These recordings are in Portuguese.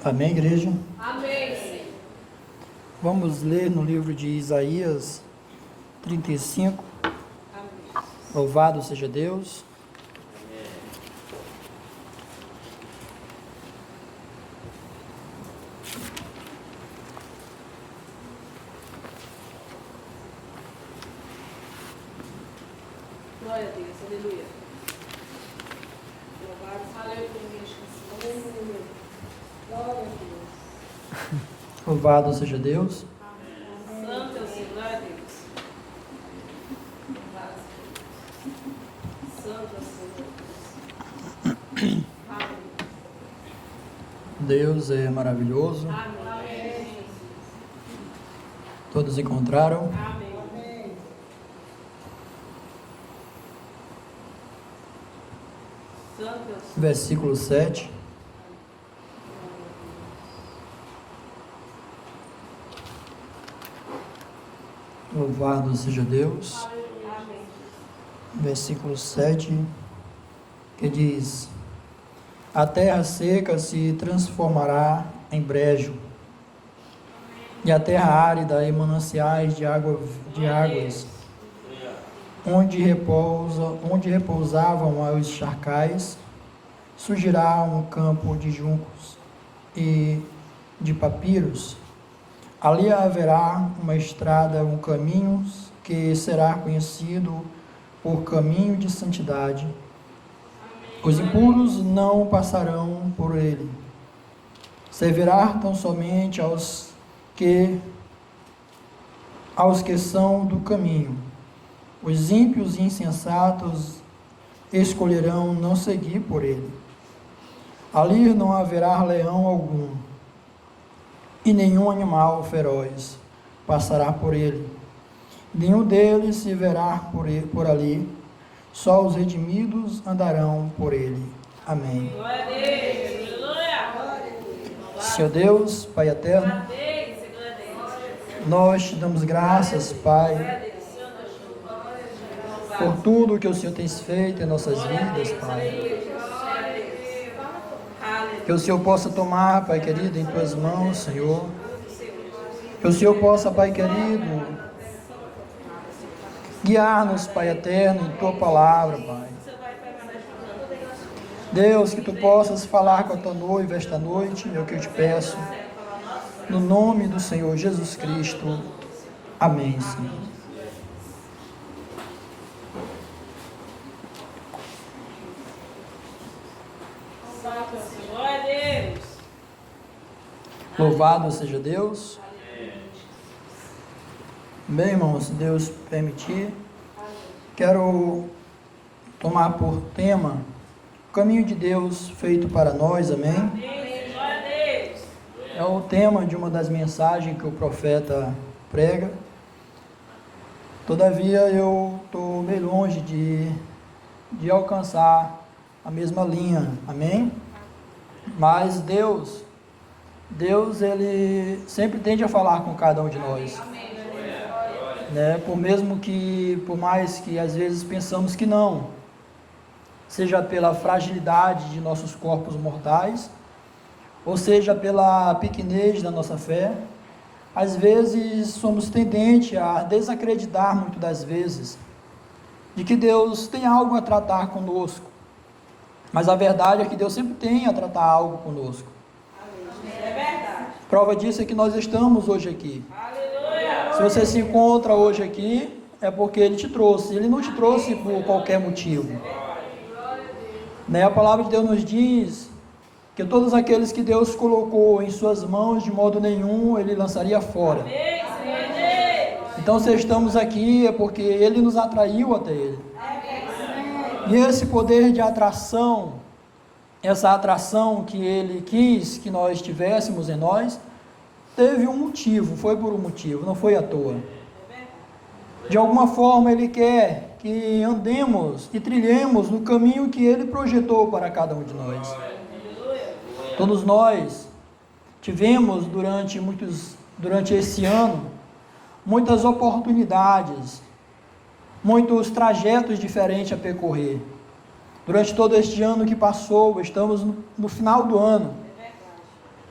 Amém, igreja? Amém, Senhor. Vamos ler no livro de Isaías 35. Amém. Louvado seja Deus. Glória a Deus, aleluia. Louvado, aleluia. Glória a Deus. Louvado seja Deus. Amém. Santo é o Senhor, glória a Deus. Louvado seja Deus. Santo é o Senhor. Amém. Deus é maravilhoso. Amém. Todos encontraram? Amém. Santo é o Senhor. Versículo 7. Louvado seja Deus. Amém. Versículo 7, que diz: A terra seca se transformará em brejo, e a terra árida em mananciais de águas, onde repousavam os charcais, surgirá um campo de juncos e de papiros. Ali haverá uma estrada, um caminho que será conhecido por caminho de santidade. Os impuros não passarão por ele. Servirá tão somente aos que são do caminho. Os ímpios e insensatos escolherão não seguir por ele. Ali não haverá leão algum, e nenhum animal feroz passará por ele. Nenhum deles se verá por ali, só os redimidos andarão por ele. Amém. Glória a Deus, aleluia. Senhor Deus, Pai eterno, Glória a Deus, glória a Deus. nós te damos graças, Pai, por tudo que o Senhor tem feito em nossas vidas, Pai. Que o Senhor possa tomar, Pai querido, em Tuas mãos, Senhor. Que o Senhor possa, Pai querido, guiar-nos, Pai eterno, em Tua palavra, Pai. Deus, que Tu possas falar com a Tua noiva esta noite, é o que eu te peço. No nome do Senhor Jesus Cristo. Amém, Senhor. Glória a Deus. Louvado seja Deus. Bem, irmãos, se Deus permitir, quero tomar por tema o caminho de Deus feito para nós, amém? Glória a Deus. É o tema de uma das mensagens que o profeta prega. Todavia, eu estou meio longe de alcançar a mesma linha, amém? Mas Deus, Ele sempre tende a falar com cada um de nós. Né? Por mais que às vezes pensamos que não, seja pela fragilidade de nossos corpos mortais, ou seja pela pequenez da nossa fé, às vezes somos tendentes a desacreditar muitas das vezes de que Deus tem algo a tratar conosco. Mas a verdade é que Deus sempre tem a tratar algo conosco. É verdade. Prova disso é que nós estamos hoje aqui. Aleluia. Se você se encontra hoje aqui, é porque Ele te trouxe. Ele não te trouxe por qualquer motivo. Né? A palavra de Deus nos diz que todos aqueles que Deus colocou em suas mãos, de modo nenhum, Ele lançaria fora. Então, se estamos aqui, é porque Ele nos atraiu até Ele. E esse poder de atração, essa atração que Ele quis que nós tivéssemos em nós, teve um motivo, foi por um motivo, não foi à toa. De alguma forma Ele quer que andemos e trilhemos no caminho que Ele projetou para cada um de nós. Todos nós tivemos durante esse ano muitas oportunidades, muitos trajetos diferentes a percorrer. Durante todo este ano que passou, estamos no final do ano.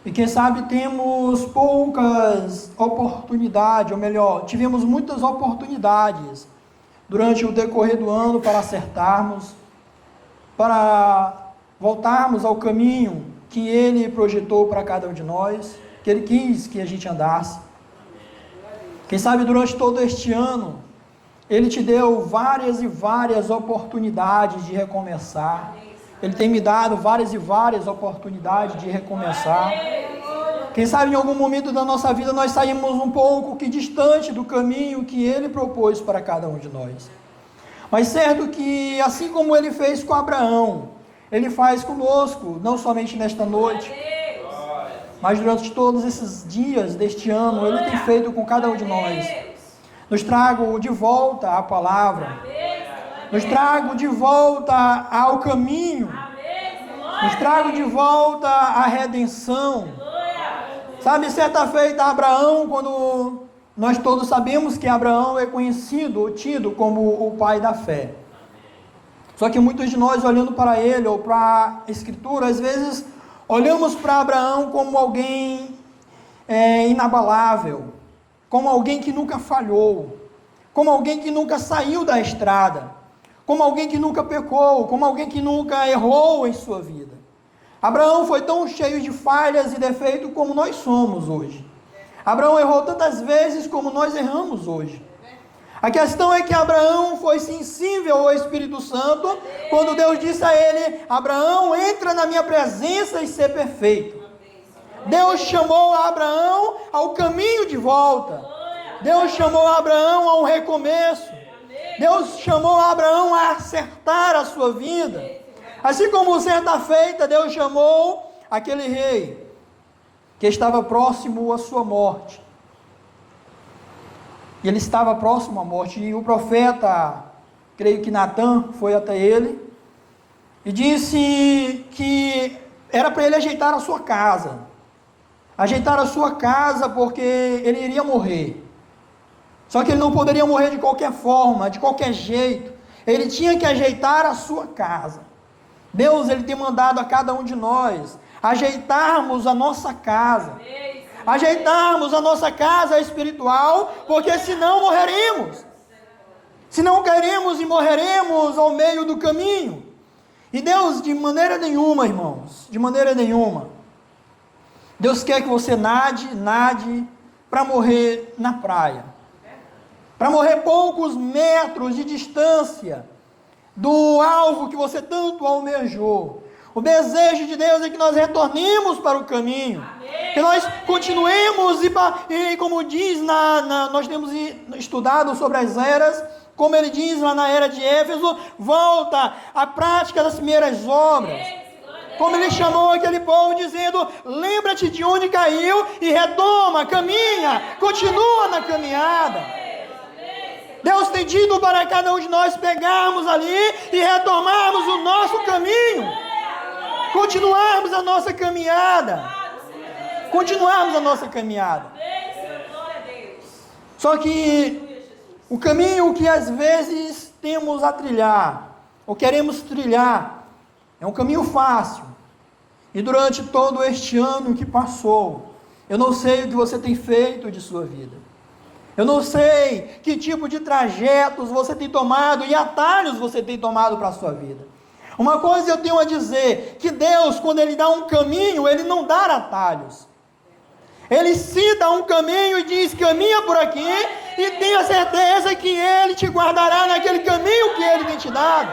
E quem sabe temos poucas oportunidades, ou melhor, tivemos muitas oportunidades durante o decorrer do ano para acertarmos, para voltarmos ao caminho que Ele projetou para cada um de nós, que Ele quis que a gente andasse. Quem sabe durante todo este ano, Ele te deu várias e várias oportunidades de recomeçar. Ele tem me dado várias e várias oportunidades de recomeçar. Quem sabe em algum momento da nossa vida nós saímos um pouco que distante do caminho que Ele propôs para cada um de nós. Mas certo que assim como Ele fez com Abraão, Ele faz conosco, não somente nesta noite, mas durante todos esses dias deste ano, Ele tem feito com cada um de nós. Nos trago de volta a palavra, nos trago de volta ao caminho, nos trago de volta à redenção. Sabe, certa feita Abraão, quando nós todos sabemos que Abraão é conhecido ou tido como o pai da fé. Só que muitos de nós, olhando para ele ou para a Escritura, às vezes olhamos para Abraão como alguém inabalável, como alguém que nunca falhou, como alguém que nunca saiu da estrada, como alguém que nunca pecou, como alguém que nunca errou em sua vida. Abraão foi tão cheio de falhas e defeitos como nós somos hoje. Abraão errou tantas vezes como nós erramos hoje. A questão é que Abraão foi sensível ao Espírito Santo, quando Deus disse a ele: Abraão, entra na minha presença e ser perfeito. Deus chamou Abraão ao caminho de volta. Deus chamou Abraão a um recomeço. Deus chamou Abraão a acertar a sua vida. Assim como certa feita Deus chamou aquele rei que estava próximo à sua morte. E ele estava próximo à morte, e o profeta, creio que Natã, foi até ele e disse que era para ele ajeitar a sua casa. Ajeitar a sua casa porque ele iria morrer. Só que ele não poderia morrer de qualquer forma, de qualquer jeito. Ele tinha que ajeitar a sua casa. Deus, Ele tem mandado a cada um de nós ajeitarmos a nossa casa. Ajeitarmos a nossa casa espiritual, porque senão morreremos. Senão cairemos e morreremos ao meio do caminho. E Deus, de maneira nenhuma, irmãos, de maneira nenhuma, Deus quer que você nade para morrer na praia. Para morrer poucos metros de distância do alvo que você tanto almejou. O desejo de Deus é que nós retornemos para o caminho. Amém. Que nós continuemos e como diz, nós temos estudado sobre as eras, como ele diz lá na era de Éfeso, volta à prática das primeiras obras. Como ele chamou aquele povo dizendo: lembra-te de onde caiu e retoma, caminha, continua na caminhada. Deus tem dito para cada um de nós pegarmos ali e retomarmos o nosso caminho. Continuarmos a nossa caminhada. Continuarmos a nossa caminhada. Só que o caminho que às vezes temos a trilhar, ou queremos trilhar, é um caminho fácil. E durante todo este ano que passou, eu não sei o que você tem feito de sua vida. Eu não sei que tipo de trajetos você tem tomado e atalhos você tem tomado para a sua vida. Uma coisa eu tenho a dizer, que Deus, quando Ele dá um caminho, Ele não dá atalhos. Ele cita um caminho e diz: caminha por aqui, e tenha certeza que Ele te guardará naquele caminho que Ele tem te dado.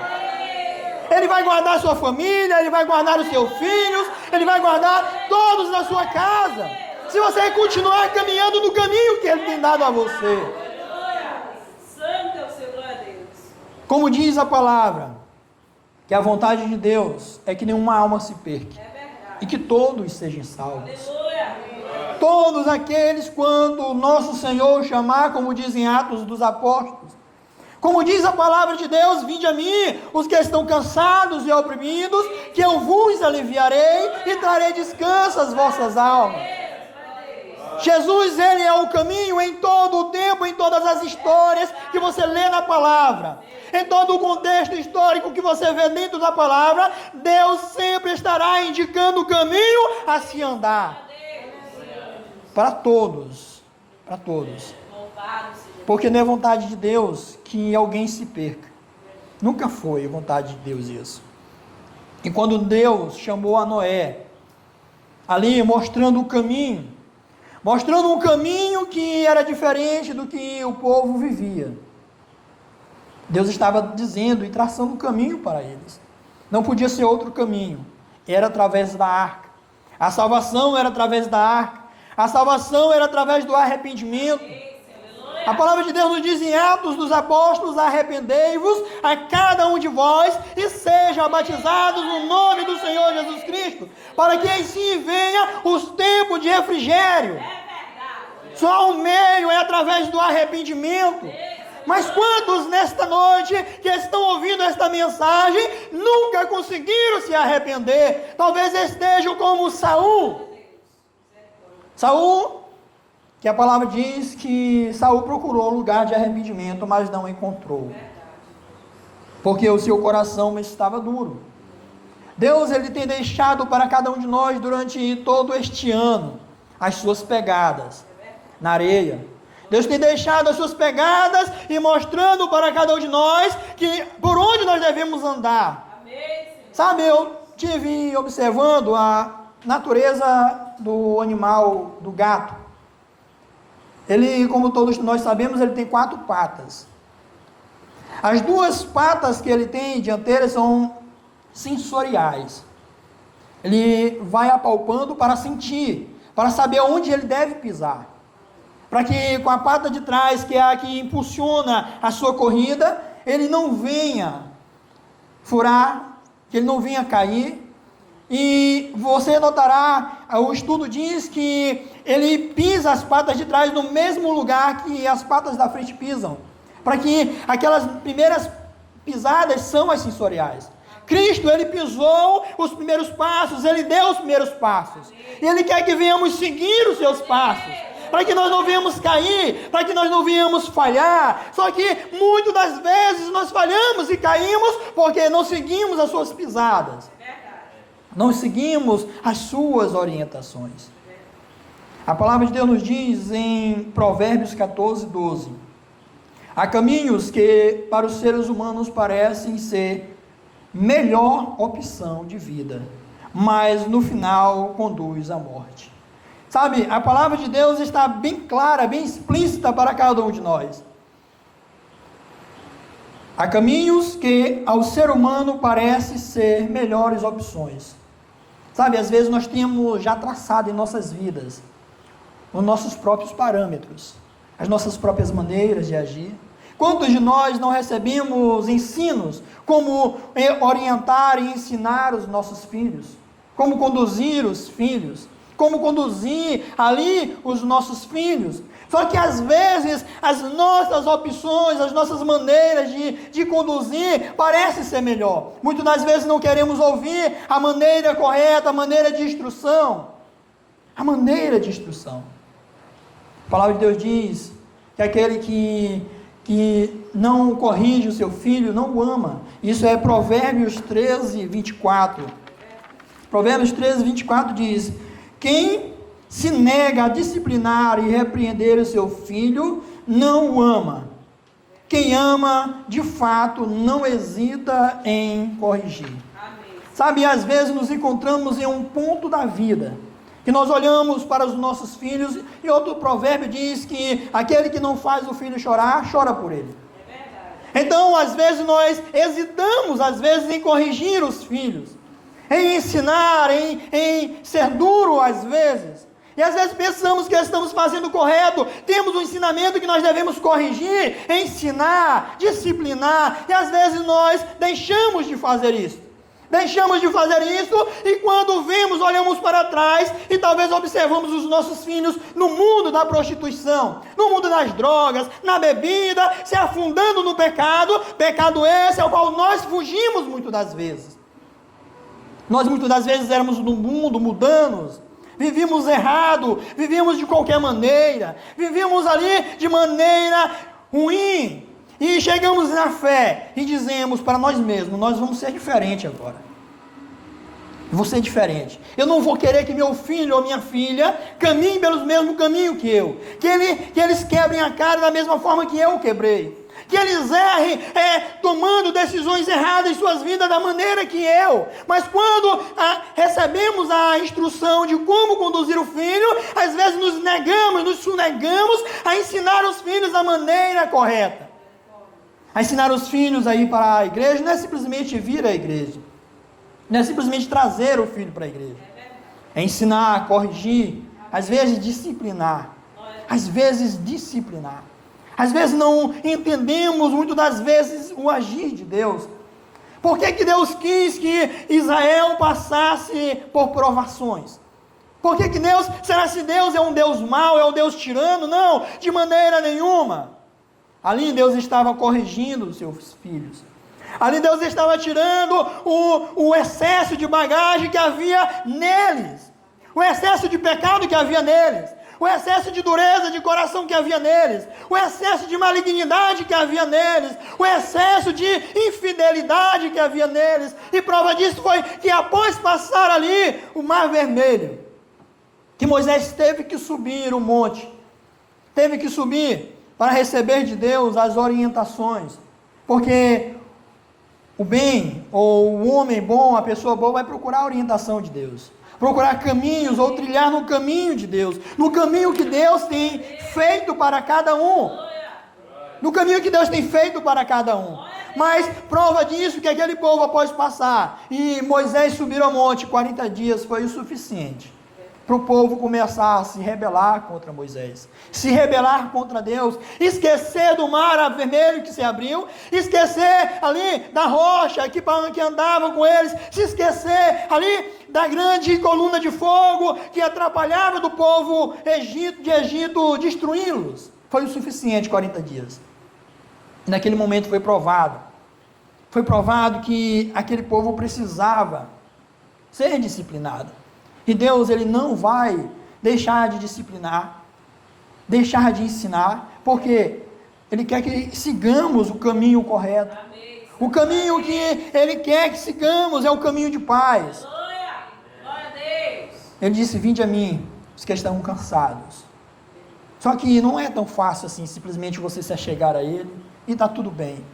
Ele vai guardar a sua família, Ele vai guardar os seus filhos, Ele vai guardar todos na sua casa. Se você continuar caminhando no caminho que Ele tem dado a você. Como diz a palavra, que a vontade de Deus é que nenhuma alma se perca, e que todos sejam salvos. Todos aqueles, quando o nosso Senhor chamar, como dizem Atos dos Apóstolos, como diz a palavra de Deus: vinde a mim, os que estão cansados e oprimidos, que eu vos aliviarei e trarei descanso às vossas almas. Jesus, Ele é o caminho em todo o tempo, em todas as histórias que você lê na palavra, em todo o contexto histórico que você vê dentro da palavra, Deus sempre estará indicando o caminho a se andar. para todos, para todos. Louvado seja Porque não é vontade de Deus que alguém se perca. Nunca foi vontade de Deus isso. E quando Deus chamou a Noé, ali mostrando o caminho, mostrando um caminho que era diferente do que o povo vivia. Deus estava dizendo e traçando um caminho para eles. Não podia ser outro caminho. Era através da arca. A salvação era através da arca. A salvação era através do arrependimento. A palavra de Deus nos diz em Atos dos Apóstolos: arrependei-vos a cada um de vós e sejam batizados no nome do Senhor Jesus Cristo, para que assim venha os tempos de refrigério. Só o meio é através do arrependimento. Mas quantos nesta noite que estão ouvindo esta mensagem nunca conseguiram se arrepender? Talvez estejam como Saul. Saul, que a palavra diz que Saul procurou lugar de arrependimento, mas não encontrou, porque o seu coração estava duro. Deus, ele tem deixado para cada um de nós durante todo este ano as suas pegadas na areia. Deus tem deixado as suas pegadas e mostrando para cada um de nós que por onde nós devemos andar. Sabe, eu tive observando a natureza do animal, do gato. Ele, como todos nós sabemos, ele tem 4 patas. As 2 patas que ele tem dianteiras são sensoriais. Ele vai apalpando para sentir, para saber onde ele deve pisar. Para que com a pata de trás, que é a que impulsiona a sua corrida, ele não venha furar, que ele não venha cair. E você notará, o estudo diz que ele pisa as patas de trás no mesmo lugar que as patas da frente pisam, para que aquelas primeiras pisadas são as sensoriais. Cristo, ele pisou os primeiros passos, ele deu os primeiros passos, e ele quer que venhamos seguir os seus passos, para que nós não venhamos cair, para que nós não venhamos falhar. Só que muitas das vezes nós falhamos e caímos porque não seguimos as suas pisadas, não seguimos as suas orientações. A palavra de Deus nos diz em Provérbios 14, 12: há caminhos que para os seres humanos parecem ser melhor opção de vida, mas no final conduz à morte. Sabe, a palavra de Deus está bem clara, bem explícita para cada um de nós. Há caminhos que ao ser humano parecem ser melhores opções. Sabe, às vezes nós temos já traçado em nossas vidas os nossos próprios parâmetros, as nossas próprias maneiras de agir. Quantos de nós não recebemos ensinos como orientar e ensinar os nossos filhos, como conduzir os filhos, como conduzir ali os nossos filhos? Só que às vezes as nossas opções, as nossas maneiras de conduzir parecem ser melhor. Muitas das vezes não queremos ouvir a maneira correta, a maneira de instrução. A maneira de instrução. A palavra de Deus diz que aquele que não corrige o seu filho não o ama. Isso é Provérbios 13, 24. Provérbios 13, 24 diz: quem se nega a disciplinar e repreender o seu filho, não o ama. Quem ama, de fato, não hesita em corrigir. Amém. Sabe, às vezes nos encontramos em um ponto da vida, que nós olhamos para os nossos filhos, e outro provérbio diz que aquele que não faz o filho chorar, chora por ele. É verdade. Então, às vezes nós hesitamos, às vezes, em corrigir os filhos, em ensinar, em ser duro às vezes. E às vezes pensamos que estamos fazendo o correto, temos um ensinamento que nós devemos corrigir, ensinar, disciplinar, e às vezes nós deixamos de fazer isso. Deixamos de fazer isso, e quando vemos, olhamos para trás, e talvez observamos os nossos filhos no mundo da prostituição, no mundo das drogas, na bebida, se afundando no pecado esse ao qual nós fugimos muitas das vezes. Nós muitas das vezes éramos no mundo mundanos, vivíamos errado, vivíamos de qualquer maneira, vivíamos ali de maneira ruim, e chegamos na fé, e dizemos para nós mesmos, nós vamos ser diferentes agora. Você é diferente. Eu não vou querer que meu filho ou minha filha caminhem pelo mesmo caminho que eu. Que eles quebrem a cara da mesma forma que eu quebrei. Que eles errem tomando decisões erradas em suas vidas da maneira que eu. Mas quando recebemos a instrução de como conduzir o filho, às vezes nos sonegamos a ensinar os filhos da maneira correta. A ensinar os filhos a ir para a igreja não é simplesmente vir à igreja. Não é simplesmente trazer o filho para a igreja. É ensinar, corrigir, às vezes disciplinar. Às vezes disciplinar. Às vezes não entendemos, muitas das vezes, o agir de Deus. Por que Deus quis que Israel passasse por provações? Por que Deus, será se Deus é um Deus mau, é um Deus tirano? Não, de maneira nenhuma. Ali Deus estava corrigindo os seus filhos. Ali Deus estava tirando o excesso de bagagem que havia neles. O excesso de pecado que havia neles. O excesso de dureza de coração que havia neles, o excesso de malignidade que havia neles, o excesso de infidelidade que havia neles, e prova disso foi que após passar ali o Mar Vermelho, que Moisés teve que subir o monte, teve que subir para receber de Deus as orientações, porque o bem, ou o homem bom, a pessoa boa, vai procurar a orientação de Deus. Procurar caminhos, ou trilhar no caminho de Deus, no caminho que Deus tem feito para cada um, no caminho que Deus tem feito para cada um. Mas prova disso que aquele povo, após passar, e Moisés subir ao monte, 40 dias foi o suficiente, para o povo começar a se rebelar contra Moisés, se rebelar contra Deus, esquecer do mar vermelho que se abriu, esquecer ali da rocha que andava com eles, se esquecer ali da grande coluna de fogo que atrapalhava do povo de Egito destruí-los. Foi o suficiente 40 dias. E naquele momento foi provado que aquele povo precisava ser disciplinado. E Deus, Ele não vai deixar de disciplinar, deixar de ensinar, porque Ele quer que sigamos o caminho correto. O caminho que Ele quer que sigamos é o caminho de paz. Ele disse: vinde a mim, os que estão cansados. Só que não é tão fácil assim, simplesmente você se achegar a Ele e está tudo bem.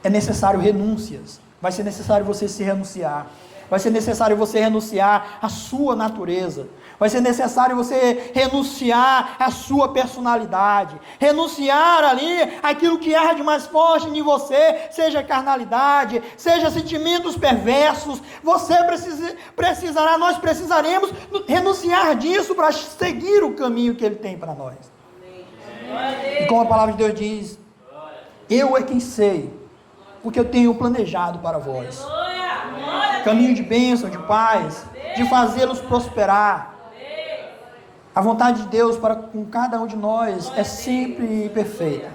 É necessário renúncias, vai ser necessário você se renunciar. Vai ser necessário você renunciar à sua natureza. Vai ser necessário você renunciar à sua personalidade. Renunciar ali aquilo que arde mais forte em você, seja carnalidade, seja sentimentos perversos. Você precisará, nós precisaremos renunciar disso para seguir o caminho que Ele tem para nós. E como a palavra de Deus diz, eu é quem sei, porque eu tenho planejado para vós caminho de bênção, de paz, de fazê-los prosperar. A vontade de Deus para com cada um de nós é sempre perfeita.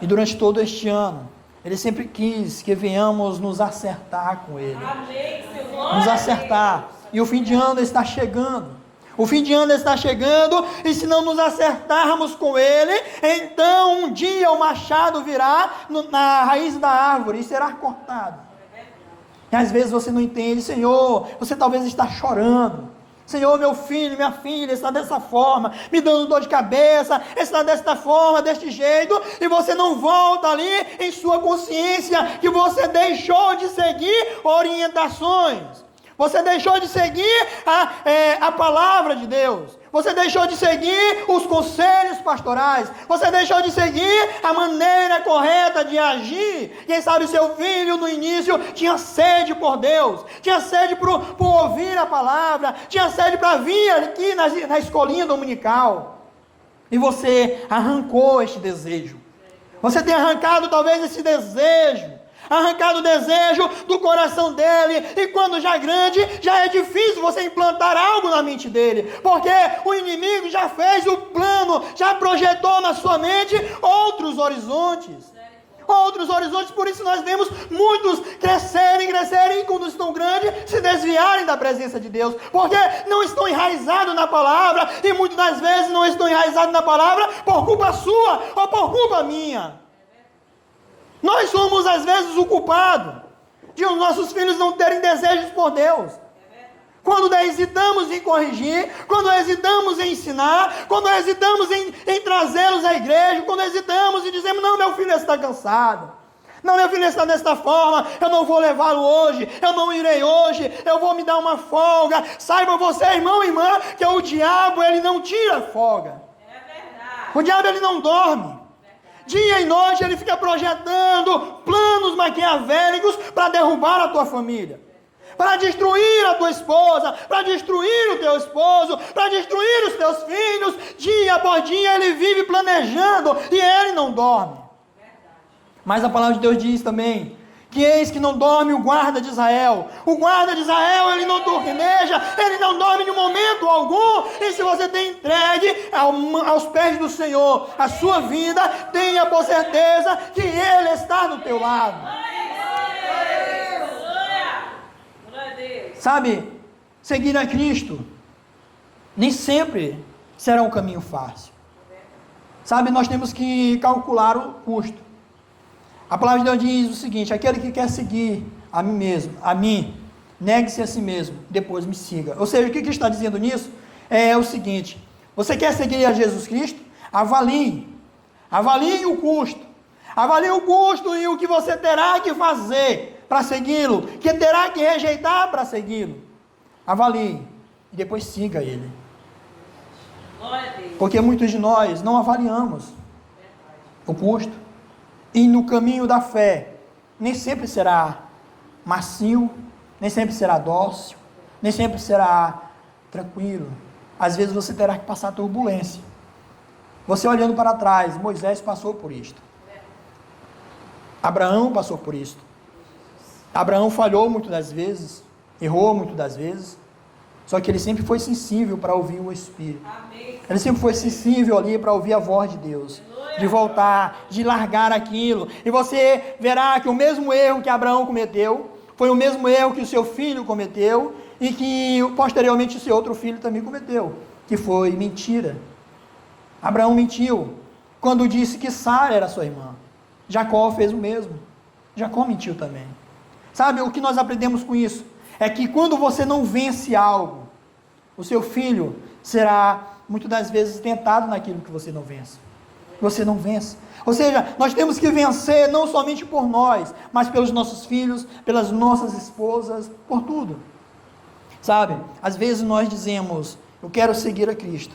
E durante todo este ano, Ele sempre quis que venhamos nos acertar com Ele. Nos acertar. E o fim de ano está chegando. O fim de ano está chegando, e se não nos acertarmos com Ele, então um dia o machado virá na raiz da árvore e será cortado. E às vezes você não entende, Senhor, você talvez está chorando. Senhor, meu filho, minha filha, está dessa forma, me dando dor de cabeça, está desta forma, deste jeito, e você não volta ali em sua consciência que você deixou de seguir orientações. Você deixou de seguir a palavra de Deus. Você deixou de seguir os conselhos pastorais. Você deixou de seguir a maneira correta de agir. Quem sabe seu filho no início tinha sede por Deus. Tinha sede por ouvir a palavra. Tinha sede para vir aqui na escolinha dominical. E você arrancou este desejo. Você tem arrancado talvez esse desejo. Arrancado o desejo do coração dele, e quando já grande, já é difícil você implantar algo na mente dele, porque o inimigo já fez o plano, já projetou na sua mente outros horizontes, por isso nós vemos muitos crescerem, e quando estão grandes, se desviarem da presença de Deus, porque não estão enraizados na palavra, e muitas das vezes não estão enraizados na palavra, por culpa sua, ou por culpa minha. Nós somos às vezes o culpado. de os nossos filhos não terem desejos por Deus. Quando hesitamos em corrigir, quando hesitamos em ensinar, quando hesitamos em trazê-los à igreja, quando hesitamos e dizemos, não, meu filho está cansado, não, meu filho está desta forma, eu não vou levá-lo hoje, eu não irei hoje, eu vou me dar uma folga. Saiba você, irmão e irmã, que o diabo, ele não tira folga. O diabo, ele não dorme. Dia e noite ele fica projetando planos maquiavélicos para derrubar a tua família, para destruir a tua esposa, para destruir o teu esposo, para destruir os teus filhos. Dia após dia ele vive planejando e ele não dorme. Mas a palavra de Deus diz também que eis que não dorme o guarda de Israel. O guarda de Israel, ele não dormeja, ele não dorme em momento algum. E se você tem entregue aos pés do Senhor a sua vida, tenha por certeza que Ele está do teu lado. Sabe, seguir a Cristo nem sempre será um caminho fácil. Sabe, nós temos que calcular o custo. A palavra de Deus diz o seguinte: aquele que quer seguir a mim mesmo, a mim, negue-se a si mesmo, depois me siga. Ou seja, o que está dizendo nisso é o seguinte: você quer seguir a Jesus Cristo? Avalie o custo, avalie o custo e o que você terá que fazer para segui-lo, que terá que rejeitar para segui-lo. Avalie e depois siga Ele. Porque muitos de nós não avaliamos o custo. E no caminho da fé, nem sempre será macio, nem sempre será dócil, nem sempre será tranquilo. Às vezes você terá que passar turbulência. Você olhando para trás, Moisés passou por isto. Abraão passou por isto. Abraão falhou muitas das vezes, errou muitas das vezes, só que ele sempre foi sensível para ouvir o Espírito. Ele sempre foi sensível ali para ouvir a voz de Deus, de voltar, de largar aquilo. E você verá que o mesmo erro que Abraão cometeu, foi o mesmo erro que o seu filho cometeu, e que posteriormente o seu outro filho também cometeu, que foi mentira. Abraão mentiu, quando disse que Sara era sua irmã. Jacó fez o mesmo, Jacó mentiu também. Sabe, o que nós aprendemos com isso? É que quando você não vence algo, o seu filho será, muitas das vezes, tentado naquilo que você não vence. Você não vence. Ou seja, nós temos que vencer não somente por nós, mas pelos nossos filhos, pelas nossas esposas, por tudo. Sabe, às vezes nós dizemos, eu quero seguir a Cristo,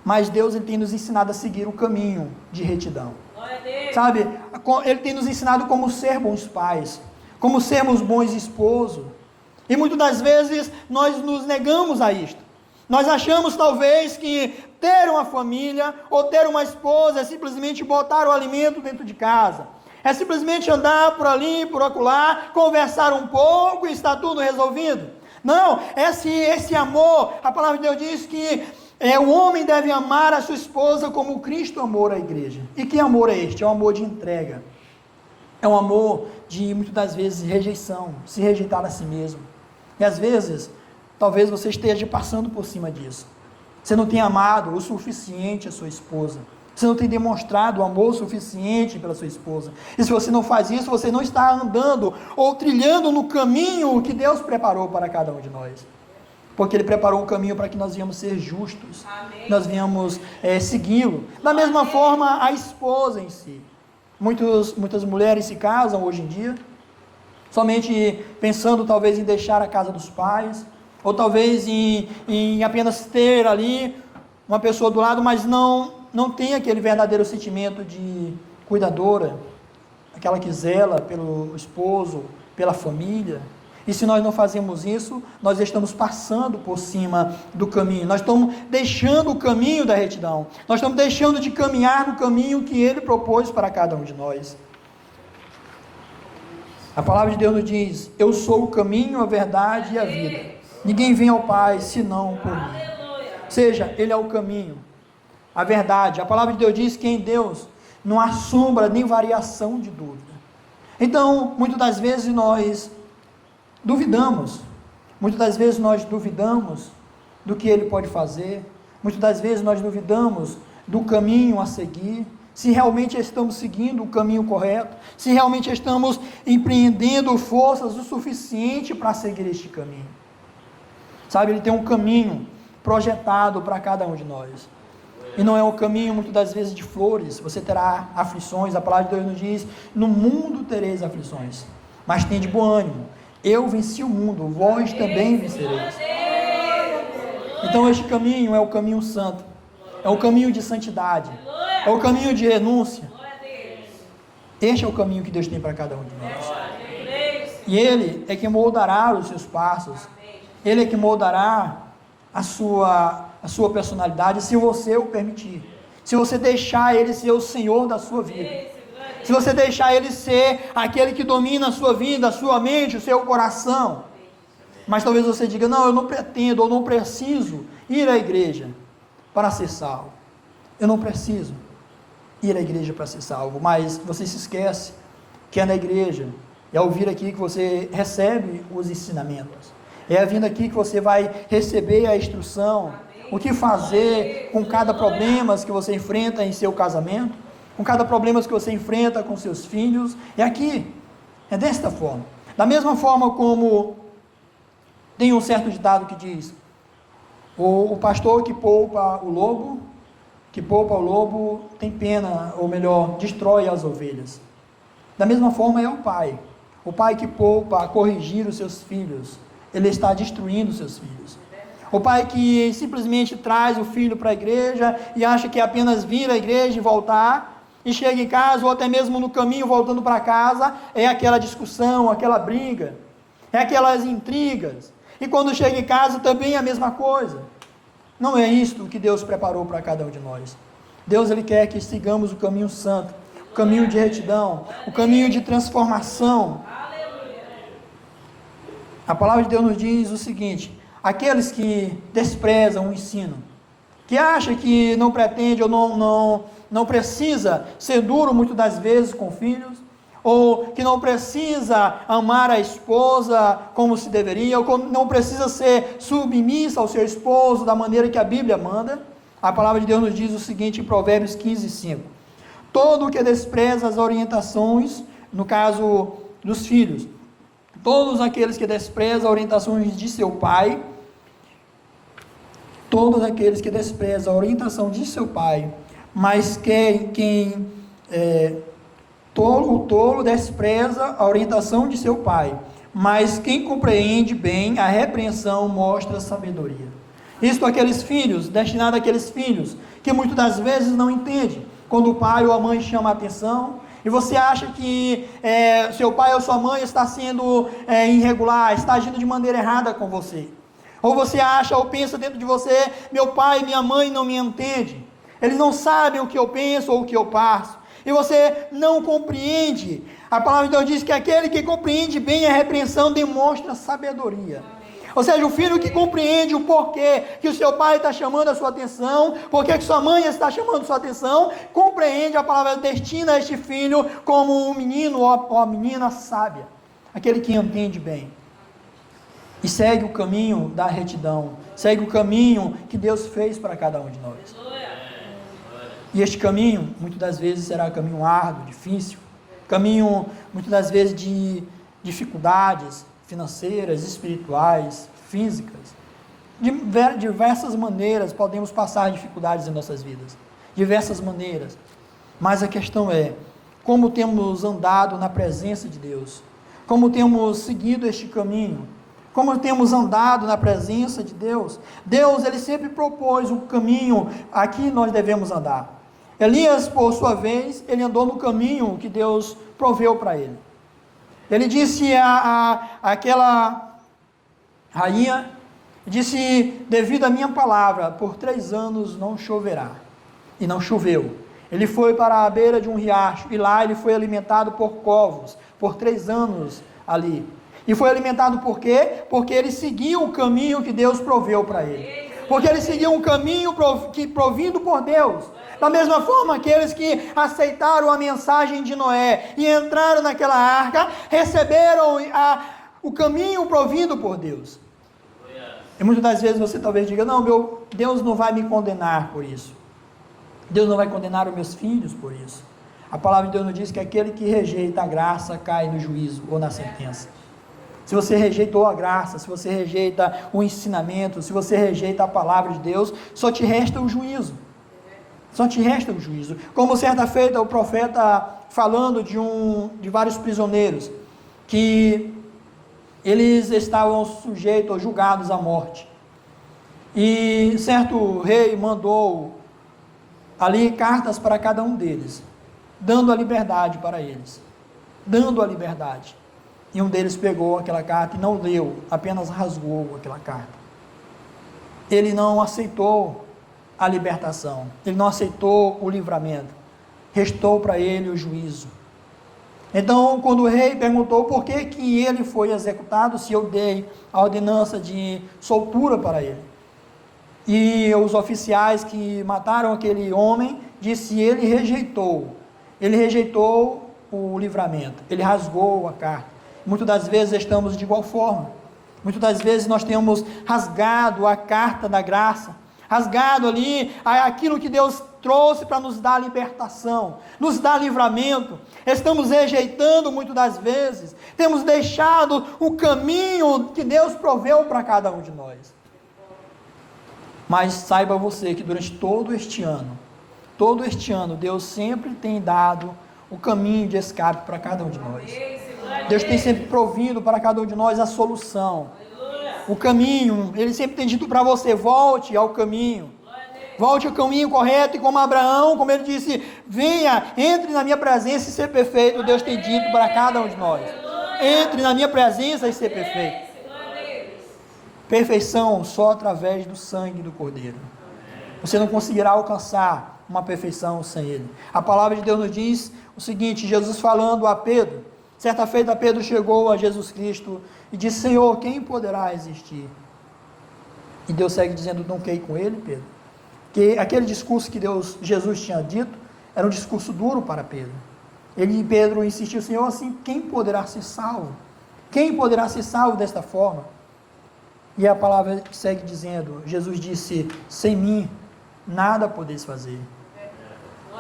mas Deus, Ele tem nos ensinado a seguir o caminho de retidão. Sabe, Ele tem nos ensinado como ser bons pais, como sermos bons esposos, e muitas das vezes nós nos negamos a isto. Nós achamos talvez que ter uma família ou ter uma esposa é simplesmente botar o alimento dentro de casa, é simplesmente andar por ali, por acolá, conversar um pouco e está tudo resolvido. Não, esse amor, a palavra de Deus diz que o homem deve amar a sua esposa como Cristo amou a igreja. E que amor é este? É um amor de entrega, é um amor de muitas das vezes rejeição, se rejeitar a si mesmo. E às vezes, talvez você esteja passando por cima disso. Você não tem amado o suficiente a sua esposa. Você não tem demonstrado o amor suficiente pela sua esposa. E se você não faz isso, você não está andando ou trilhando no caminho que Deus preparou para cada um de nós. Porque Ele preparou um caminho para que nós venhamos ser justos. Amém. Nós venhamos segui-lo. Da mesma forma, a esposa em si. Muitas mulheres se casam hoje em dia, somente pensando talvez em deixar a casa dos pais, ou talvez em apenas ter ali uma pessoa do lado, mas não tem aquele verdadeiro sentimento de cuidadora, aquela que zela pelo esposo, pela família. E se nós não fazemos isso, nós estamos passando por cima do caminho, nós estamos deixando o caminho da retidão, nós estamos deixando de caminhar no caminho que Ele propôs para cada um de nós. A palavra de Deus nos diz, eu sou o caminho, a verdade e a vida, ninguém vem ao Pai senão por mim. Ou seja, Ele é o caminho, a verdade. A palavra de Deus diz que em Deus não há sombra nem variação de dúvida. Então, muitas das vezes nós duvidamos, muitas das vezes nós duvidamos do que Ele pode fazer, muitas das vezes nós duvidamos do caminho a seguir, se realmente estamos seguindo o caminho correto, se realmente estamos empreendendo forças o suficiente para seguir este caminho. Sabe, ele tem um caminho projetado para cada um de nós. E não é um caminho, muitas das vezes, de flores. Você terá aflições. A palavra de Deus nos diz: no mundo tereis aflições, mas tende bom ânimo. Eu venci o mundo, vós também vencereis. Então este caminho é o caminho santo. É o caminho de santidade. É o caminho de renúncia. Este é o caminho que Deus tem para cada um de nós. E Ele é que moldará os seus passos. Ele é que moldará a sua personalidade, se você o permitir. Se você deixar Ele ser o Senhor da sua vida. Se você deixar Ele ser aquele que domina a sua vida, a sua mente, o seu coração. Mas talvez você diga: não, eu não pretendo, ou não preciso ir à igreja para ser salvo. Eu não preciso ir à igreja para ser salvo. Mas você se esquece que é na igreja, é ao vir aqui que você recebe os ensinamentos. É vindo aqui que você vai receber a instrução, o que fazer com cada problema que você enfrenta em seu casamento, com cada problema que você enfrenta com seus filhos. É aqui, é desta forma. Da mesma forma como tem um certo ditado que diz: o pastor que poupa o lobo tem pena, ou melhor, destrói as ovelhas. Da mesma forma é o pai que poupa a corrigir os seus filhos, ele está destruindo os seus filhos. O pai que simplesmente traz o filho para a igreja e acha que é apenas vir à igreja e voltar, e chega em casa, ou até mesmo no caminho voltando para casa, é aquela discussão, aquela briga, é aquelas intrigas, e quando chega em casa também é a mesma coisa. Não é isto que Deus preparou para cada um de nós. Deus, Ele quer que sigamos o caminho santo, o caminho de retidão, o caminho de transformação. A palavra de Deus nos diz o seguinte: aqueles que desprezam o ensino, que acham que não pretende ou não precisa ser duro muitas das vezes com filhos, ou que não precisa amar a esposa como se deveria, ou não precisa ser submissa ao seu esposo da maneira que a Bíblia manda. A palavra de Deus nos diz o seguinte em Provérbios 15:5: todo o que despreza as orientações, no caso dos filhos, todos aqueles que desprezam as orientações de seu pai, todos aqueles que desprezam a orientação de seu pai, mas o tolo despreza a orientação de seu pai, mas quem compreende bem a repreensão mostra sabedoria. Isto aqueles filhos, destinado àqueles filhos que muitas das vezes não entendem, quando o pai ou a mãe chama a atenção, e você acha que seu pai ou sua mãe está sendo irregular, está agindo de maneira errada com você, ou você acha ou pensa dentro de você: meu pai e minha mãe não me entendem, eles não sabem o que eu penso ou o que eu passo, e você não compreende. A palavra de Deus diz que aquele que compreende bem a repreensão demonstra sabedoria. Ou seja, o filho que compreende o porquê que o seu pai está chamando a sua atenção, porquê que sua mãe está chamando a sua atenção, compreende, a palavra destina este filho como um menino ou uma menina sábia, aquele que entende bem e segue o caminho da retidão, segue o caminho que Deus fez para cada um de nós. E este caminho, muitas das vezes, será caminho árduo, difícil, caminho, muitas das vezes, de dificuldades financeiras, espirituais, físicas. De diversas maneiras podemos passar dificuldades em nossas vidas, diversas maneiras, mas a questão é, como temos andado na presença de Deus, como temos seguido este caminho, como temos andado na presença de Deus. Deus, Ele sempre propôs um caminho, aqui nós devemos andar. Elias, por sua vez, ele andou no caminho que Deus proveu para ele. Ele disse àquela rainha, disse: devido à minha palavra, por 3 anos não choverá. E não choveu. Ele foi para a beira de um riacho, e lá ele foi alimentado por corvos, por 3 anos ali. E foi alimentado por quê? Porque ele seguiu o caminho que Deus proveu para ele. Porque ele seguiu um caminho provido por Deus. Da mesma forma, aqueles que aceitaram a mensagem de Noé e entraram naquela arca, receberam o caminho provido por Deus. E muitas das vezes você talvez diga: não, meu Deus não vai me condenar por isso. Deus não vai condenar os meus filhos por isso. A palavra de Deus nos diz que aquele que rejeita a graça cai no juízo ou na sentença. Se você rejeitou a graça, se você rejeita o ensinamento, se você rejeita a palavra de Deus, só te resta o juízo. Só te resta o juízo. Como certa feita o profeta falando de vários prisioneiros, que eles estavam sujeitos ou julgados à morte. E certo rei mandou ali cartas para cada um deles, dando a liberdade para eles, dando a liberdade. E um deles pegou aquela carta e não leu, apenas rasgou aquela carta. Ele não aceitou a libertação, ele não aceitou o livramento, restou para ele o juízo. Então, quando o rei perguntou por que ele foi executado, se eu dei a ordenança de soltura para ele, e os oficiais que mataram aquele homem, disse ele rejeitou o livramento, ele rasgou a carta. Muitas das vezes estamos de igual forma, muitas das vezes nós temos rasgado a carta da graça, rasgado ali aquilo que Deus trouxe para nos dar libertação, nos dar livramento. Estamos rejeitando muitas das vezes, temos deixado o caminho que Deus proveu para cada um de nós. Mas saiba você que durante todo este ano, Deus sempre tem dado o caminho de escape para cada um de nós. Deus tem sempre provido para cada um de nós a solução, o caminho. Ele sempre tem dito para você: volte ao caminho, volte ao caminho correto. E como Abraão, como ele disse, venha, entre na minha presença e ser perfeito. Deus tem dito para cada um de nós: entre na minha presença e ser perfeito. Perfeição só através do sangue do Cordeiro. Você não conseguirá alcançar uma perfeição sem ele. A palavra de Deus nos diz o seguinte: Jesus falando a Pedro, certa feita Pedro chegou a Jesus Cristo e disse: Senhor, quem poderá resistir? E Deus segue dizendo: não quer ir com ele, Pedro. Que aquele discurso que Jesus tinha dito era um discurso duro para Pedro. Pedro insistiu: Senhor, assim quem poderá ser salvo? Quem poderá ser salvo desta forma? E a palavra segue dizendo, Jesus disse: sem mim nada podeis fazer.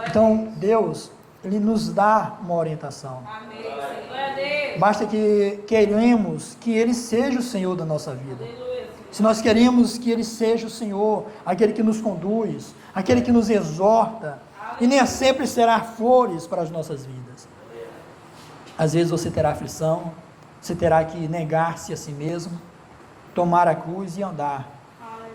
Então Deus, Ele nos dá uma orientação. Basta que queremos que Ele seja o Senhor da nossa vida. Se nós queremos que Ele seja o Senhor, aquele que nos conduz, aquele que nos exorta, e nem sempre será flores para as nossas vidas. Às vezes você terá aflição, você terá que negar-se a si mesmo, tomar a cruz e andar,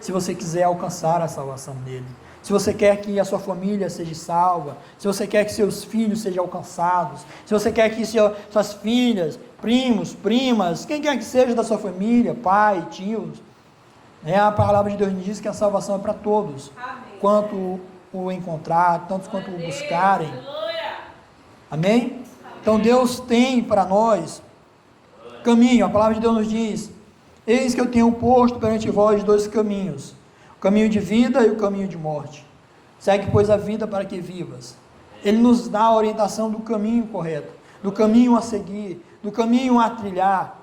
se você quiser alcançar a salvação nele. Se você quer que a sua família seja salva, se você quer que seus filhos sejam alcançados, se você quer que suas filhas, primos, primas, quem quer que seja da sua família, pai, tios, a palavra de Deus nos diz que a salvação é para todos. Amém. Quanto o encontrar, tantos quanto o buscarem. Amém? Então Deus tem para nós caminho. A palavra de Deus nos diz: eis que eu tenho posto perante vós 2 caminhos, o caminho de vida e o caminho de morte. Segue, pois, a vida para que vivas. Ele nos dá a orientação do caminho correto, do caminho a seguir, do caminho a trilhar.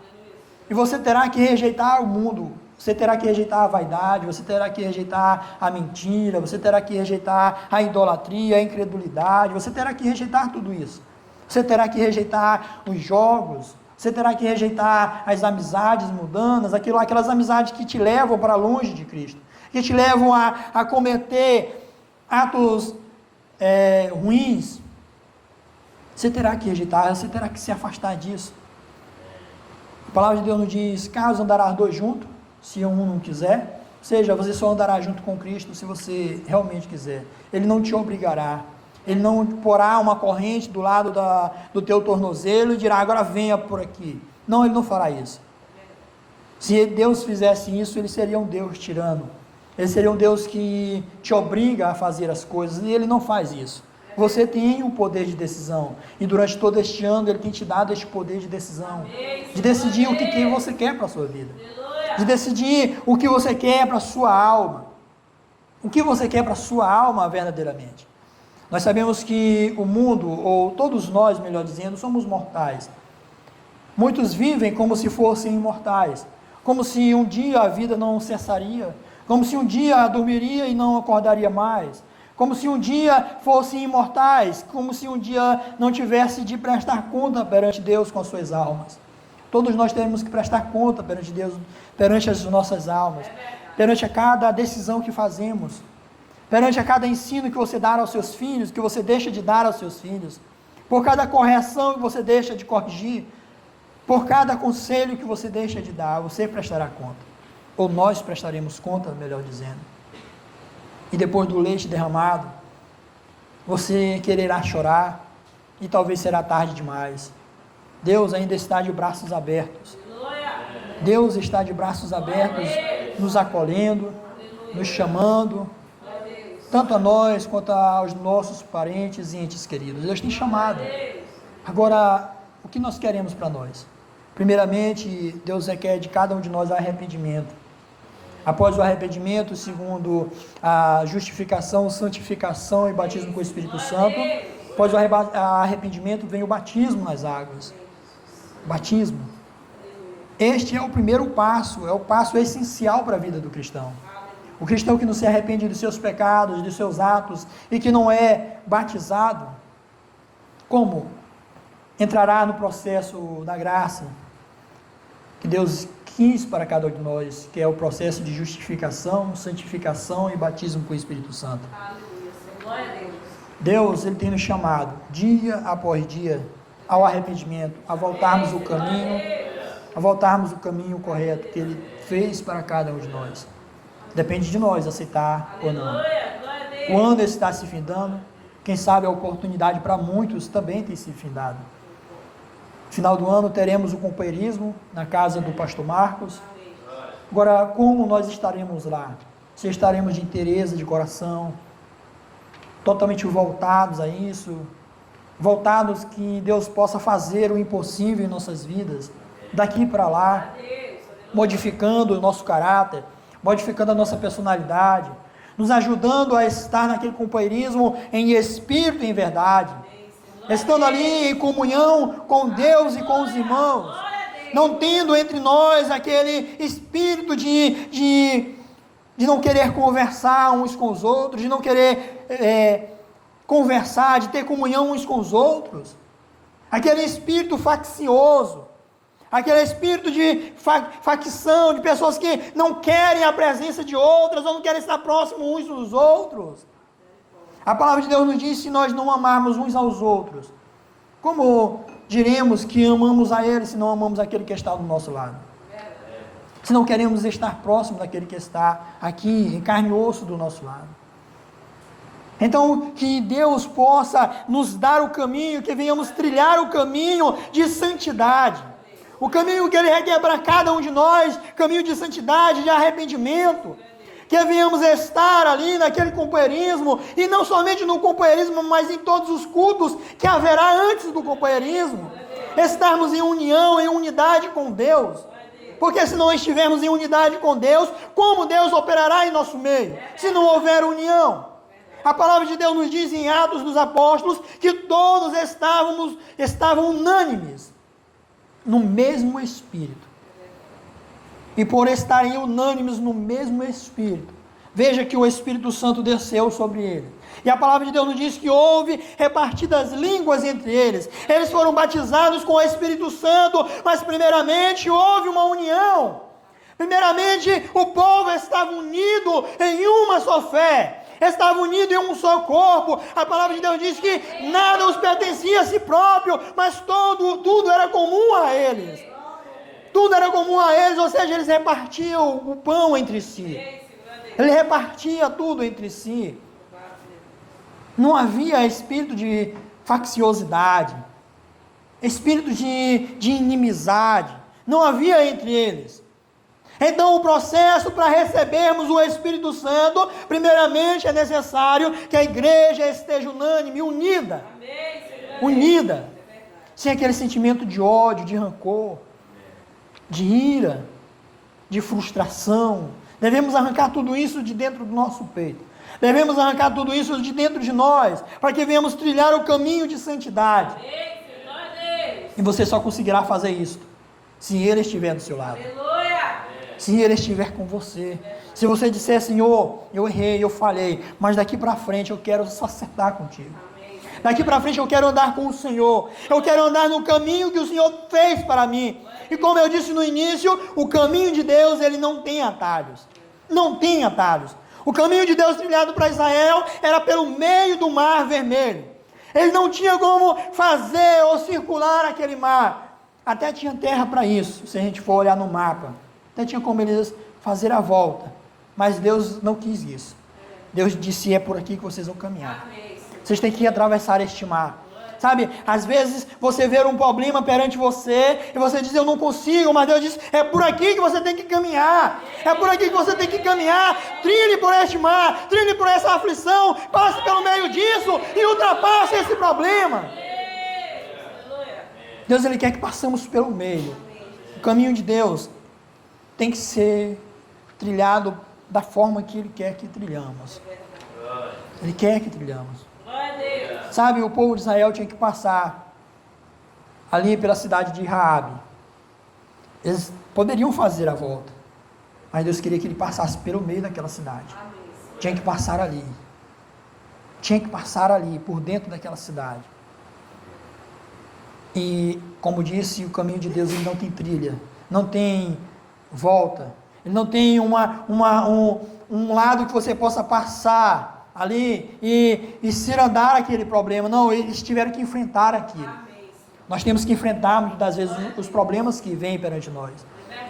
E você terá que rejeitar o mundo, você terá que rejeitar a vaidade, você terá que rejeitar a mentira, você terá que rejeitar a idolatria, a incredulidade, você terá que rejeitar tudo isso. Você terá que rejeitar os jogos, você terá que rejeitar as amizades mundanas, aquelas amizades que te levam para longe de Cristo, que te levam a cometer atos ruins. Você terá que rejeitar, você terá que se afastar disso. A palavra de Deus nos diz: caso andarás 2 juntos, se um não quiser, ou seja, você só andará junto com Cristo se você realmente quiser. Ele não te obrigará. Ele não porá uma corrente do lado do teu tornozelo e dirá: agora venha por aqui. Não, Ele não fará isso. Se Deus fizesse isso, Ele seria um Deus tirano. Ele seria um Deus que te obriga a fazer as coisas, e Ele não faz isso. Você tem um poder de decisão, e durante todo este ano Ele tem te dado este poder de decisão, de decidir o que você quer para a sua vida, de decidir o que você quer para a sua alma, o que você quer para a sua alma verdadeiramente. Nós sabemos que o mundo, ou todos nós, melhor dizendo, somos mortais. Muitos vivem como se fossem imortais, como se um dia a vida não cessaria, como se um dia dormiria e não acordaria mais, como se um dia fossem imortais, como se um dia não tivesse de prestar conta perante Deus com as suas almas. Todos nós temos que prestar conta perante Deus, perante as nossas almas, perante a cada decisão que fazemos, perante a cada ensino que você dá aos seus filhos, que você deixa de dar aos seus filhos, por cada correção que você deixa de corrigir, por cada conselho que você deixa de dar, você prestará conta, ou nós prestaremos conta, melhor dizendo. E depois do leite derramado, você quererá chorar, e talvez será tarde demais. Deus ainda está de braços abertos. Deus está de braços abertos, nos acolhendo, nos chamando, tanto a nós quanto aos nossos parentes e entes queridos. Deus tem chamado. Agora, o que nós queremos para nós? Primeiramente, Deus requer de cada um de nós arrependimento. Após o arrependimento, segundo a justificação, santificação e batismo com o Espírito Santo, após o arrependimento vem o batismo nas águas. Batismo. Este é o primeiro passo, é o passo essencial para a vida do cristão. O cristão que não se arrepende dos seus pecados, dos seus atos, e que não é batizado, como entrará no processo da graça que Deus quis para cada um de nós, que é o processo de justificação, santificação e batismo com o Espírito Santo. Aleluia, glória a Deus. Deus, Ele tem nos chamado, dia após dia, ao arrependimento, a voltarmos o caminho correto que Ele fez para cada um de nós. Depende de nós aceitar ou não. O ano está se findando, quem sabe a oportunidade para muitos também tem se findado. No final do ano teremos o companheirismo na casa do pastor Marcos. Agora, como nós estaremos lá? Se estaremos de interesse, de coração, totalmente voltados a isso, voltados que Deus possa fazer o impossível em nossas vidas, daqui para lá, modificando o nosso caráter, modificando a nossa personalidade, nos ajudando a estar naquele companheirismo em espírito e em verdade, estando ali em comunhão com Deus e com os irmãos, não tendo entre nós aquele espírito de não querer conversar uns com os outros, de não querer conversar, de ter comunhão uns com os outros, aquele espírito faccioso, aquele espírito de facção, de pessoas que não querem a presença de outras, ou não querem estar próximos uns dos outros. A palavra de Deus nos diz: se nós não amarmos uns aos outros, como diremos que amamos a Ele se não amamos aquele que está do nosso lado? Se não queremos estar próximo daquele que está aqui, em carne e osso do nosso lado. Então, que Deus possa nos dar o caminho, que venhamos trilhar o caminho de santidade. O caminho que Ele requer para cada um de nós, caminho de santidade, de arrependimento. Que venhamos estar ali naquele companheirismo, e não somente no companheirismo, mas em todos os cultos que haverá antes do companheirismo. Estarmos em união, em unidade com Deus. Porque se não estivermos em unidade com Deus, como Deus operará em nosso meio? Se não houver união. A palavra de Deus nos diz em Atos dos Apóstolos que todos estavam unânimes no mesmo Espírito. E por estarem unânimes no mesmo Espírito, veja que o Espírito Santo desceu sobre eles. E a palavra de Deus nos diz que houve repartidas línguas entre eles. Eles foram batizados com o Espírito Santo, mas primeiramente houve uma união. Primeiramente o povo estava unido em uma só fé. Estava unido em um só corpo. A palavra de Deus diz que nada os pertencia a si próprio, mas tudo era comum a eles. Tudo era comum a eles, ou seja, eles repartiam o pão entre si. Ele repartia tudo entre si. Não havia espírito de facciosidade, espírito de inimizade. Não havia entre eles. Então, o processo para recebermos o Espírito Santo, primeiramente é necessário que a igreja esteja unânime, unida. Unida. Sem aquele sentimento de ódio, de rancor, de ira, de frustração. Devemos arrancar tudo isso de dentro do nosso peito. Devemos arrancar tudo isso de dentro de nós, para que venhamos trilhar o caminho de santidade. E você só conseguirá fazer isso se Ele estiver do seu lado. se Ele estiver com você. Se você disser, Senhor, eu errei, eu falhei, mas daqui para frente eu quero só acertar contigo. Daqui para frente eu quero andar com o Senhor. Eu quero andar no caminho que o Senhor fez para mim. E como eu disse no início, o caminho de Deus, ele não tem atalhos. Não tem atalhos. O caminho de Deus trilhado para Israel era pelo meio do Mar Vermelho. Ele não tinha como fazer ou circular aquele mar. Até tinha terra para isso, se a gente for olhar no mapa. Até tinha como eles fazer a volta. Mas Deus não quis isso. Deus disse, é por aqui que vocês vão caminhar. Vocês têm que atravessar este mar. Sabe, às vezes você vê um problema perante você, e você diz, eu não consigo, mas Deus diz, é por aqui que você tem que caminhar, é por aqui que você tem que caminhar, trilhe por este mar, trilhe por essa aflição, passe pelo meio disso, e ultrapasse esse problema. Deus, Ele quer que passemos pelo meio. O caminho de Deus tem que ser trilhado da forma que Ele quer que trilhamos. Ele quer que trilhamos. Sabe, o povo de Israel tinha que passar ali pela cidade de Raabe. Eles poderiam fazer a volta, mas Deus queria que ele passasse pelo meio daquela cidade. Tinha que passar ali. Tinha que passar ali, por dentro daquela cidade. E, como disse, o caminho de Deus ele não tem trilha, não tem volta. Ele não tem um lado que você possa passar ali e se andar aquele problema. Não, eles tiveram que enfrentar aquilo. Nós temos que enfrentar muitas das vezes os problemas que vêm perante nós.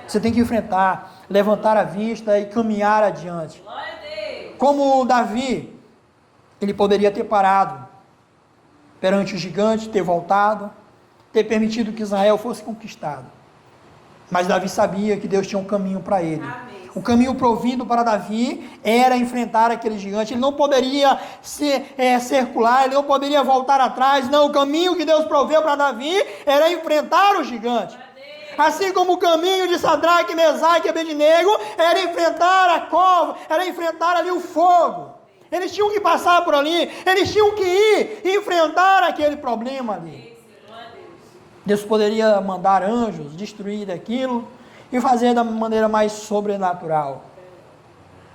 Você tem que enfrentar, levantar a vista e caminhar adiante. Como Davi, ele poderia ter parado perante o gigante, ter voltado, ter permitido que Israel fosse conquistado. Mas Davi sabia que Deus tinha um caminho para ele. O caminho provido para Davi era enfrentar aquele gigante. Ele não poderia circular, ele não poderia voltar atrás. Não, o caminho que Deus proveu para Davi era enfrentar o gigante. Assim como o caminho de Sadraque, Mesaque e Abednego era enfrentar a cova, era enfrentar ali o fogo. Eles tinham que passar por ali, eles tinham que ir e enfrentar aquele problema ali. Deus poderia mandar anjos, destruir aquilo e fazer da maneira mais sobrenatural.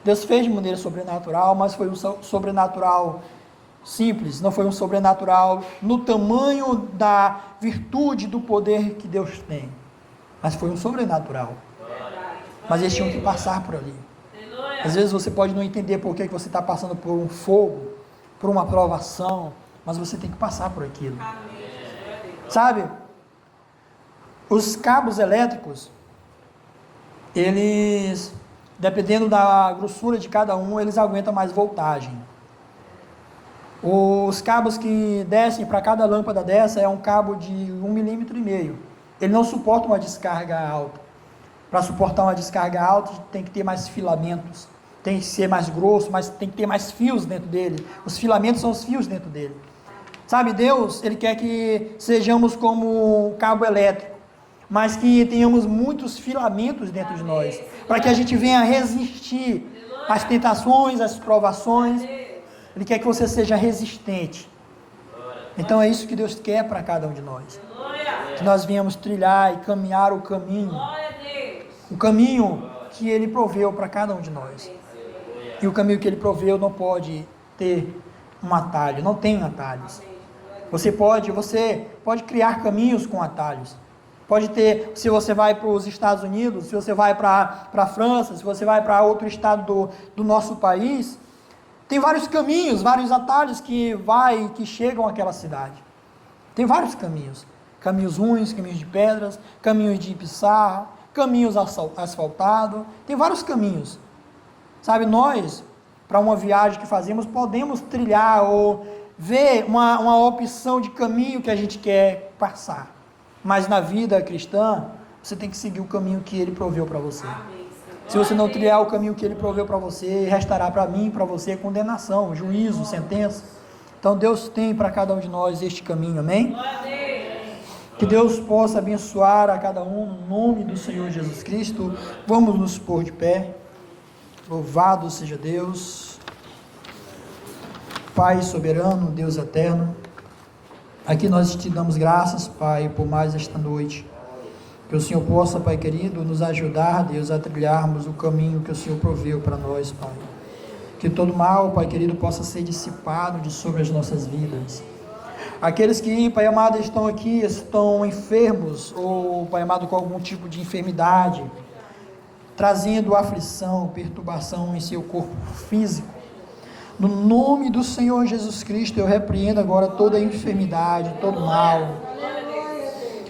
Deus fez de maneira sobrenatural, mas foi um sobrenatural simples, não foi um sobrenatural no tamanho da virtude, do poder que Deus tem, mas foi um sobrenatural. Mas eles tinham que passar por ali. Às vezes você pode não entender por que você está passando por um fogo, por uma provação, mas você tem que passar por aquilo. Sabe, os cabos elétricos, eles, dependendo da grossura de cada um, eles aguentam mais voltagem. Os cabos que descem para cada lâmpada dessa é um cabo de 1,5 milímetro. Ele não suporta uma descarga alta. Para suportar uma descarga alta tem que ter mais filamentos, tem que ser mais grosso, mas tem que ter mais fios dentro dele. Os filamentos são os fios dentro dele. Sabe, Deus, Ele quer que sejamos como um cabo elétrico, mas que tenhamos muitos filamentos dentro de nós, para que a gente venha resistir às tentações, às provações. Ele quer que você seja resistente. Então é isso que Deus quer para cada um de nós. Que nós venhamos trilhar e caminhar o caminho que Ele proveu para cada um de nós. E o caminho que Ele proveu não pode ter um atalho, não tem atalhos. Você pode criar caminhos com atalhos. Pode ter, se você vai para os Estados Unidos, se você vai para a França, se você vai para outro estado do nosso país, tem vários caminhos, vários atalhos que chegam àquela cidade. Tem vários caminhos. Caminhos ruins, caminhos de pedras, caminhos de pissarra, caminhos asfaltados. Tem vários caminhos. Sabe, nós, para uma viagem que fazemos, podemos trilhar ou ver uma opção de caminho que a gente quer passar. Mas na vida cristã, você tem que seguir o caminho que Ele proveu para você. Se você não trilhar o caminho que Ele proveu para você, restará para mim e para você condenação, juízo, sentença. Então Deus tem para cada um de nós este caminho, amém? Que Deus possa abençoar a cada um no nome do Senhor Jesus Cristo. Vamos nos pôr de pé. Louvado seja Deus. Pai soberano, Deus eterno. Aqui nós te damos graças, Pai, por mais esta noite. Que o Senhor possa, Pai querido, nos ajudar, Deus, a trilharmos o caminho que o Senhor proveu para nós, Pai. Que todo mal, Pai querido, possa ser dissipado de sobre as nossas vidas. Aqueles que, Pai amado, estão aqui, estão enfermos, ou, Pai amado, com algum tipo de enfermidade, trazendo aflição, perturbação em seu corpo físico. No nome do Senhor Jesus Cristo, eu repreendo agora toda enfermidade, todo mal,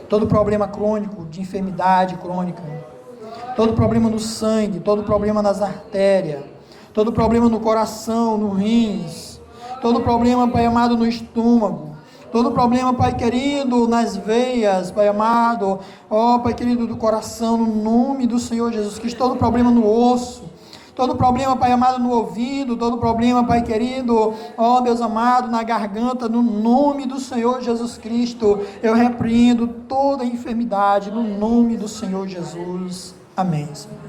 todo problema crônico, de enfermidade crônica, todo problema no sangue, todo problema nas artérias, todo problema no coração, no rins, todo problema, Pai amado, no estômago, todo problema, Pai querido, nas veias, Pai amado, ó Pai querido, do coração, no nome do Senhor Jesus Cristo, todo problema no osso, todo problema, Pai amado, no ouvido, todo problema, Pai querido, ó Deus amado, na garganta, no nome do Senhor Jesus Cristo, eu repreendo toda enfermidade, no nome do Senhor Jesus. Amém, Senhor.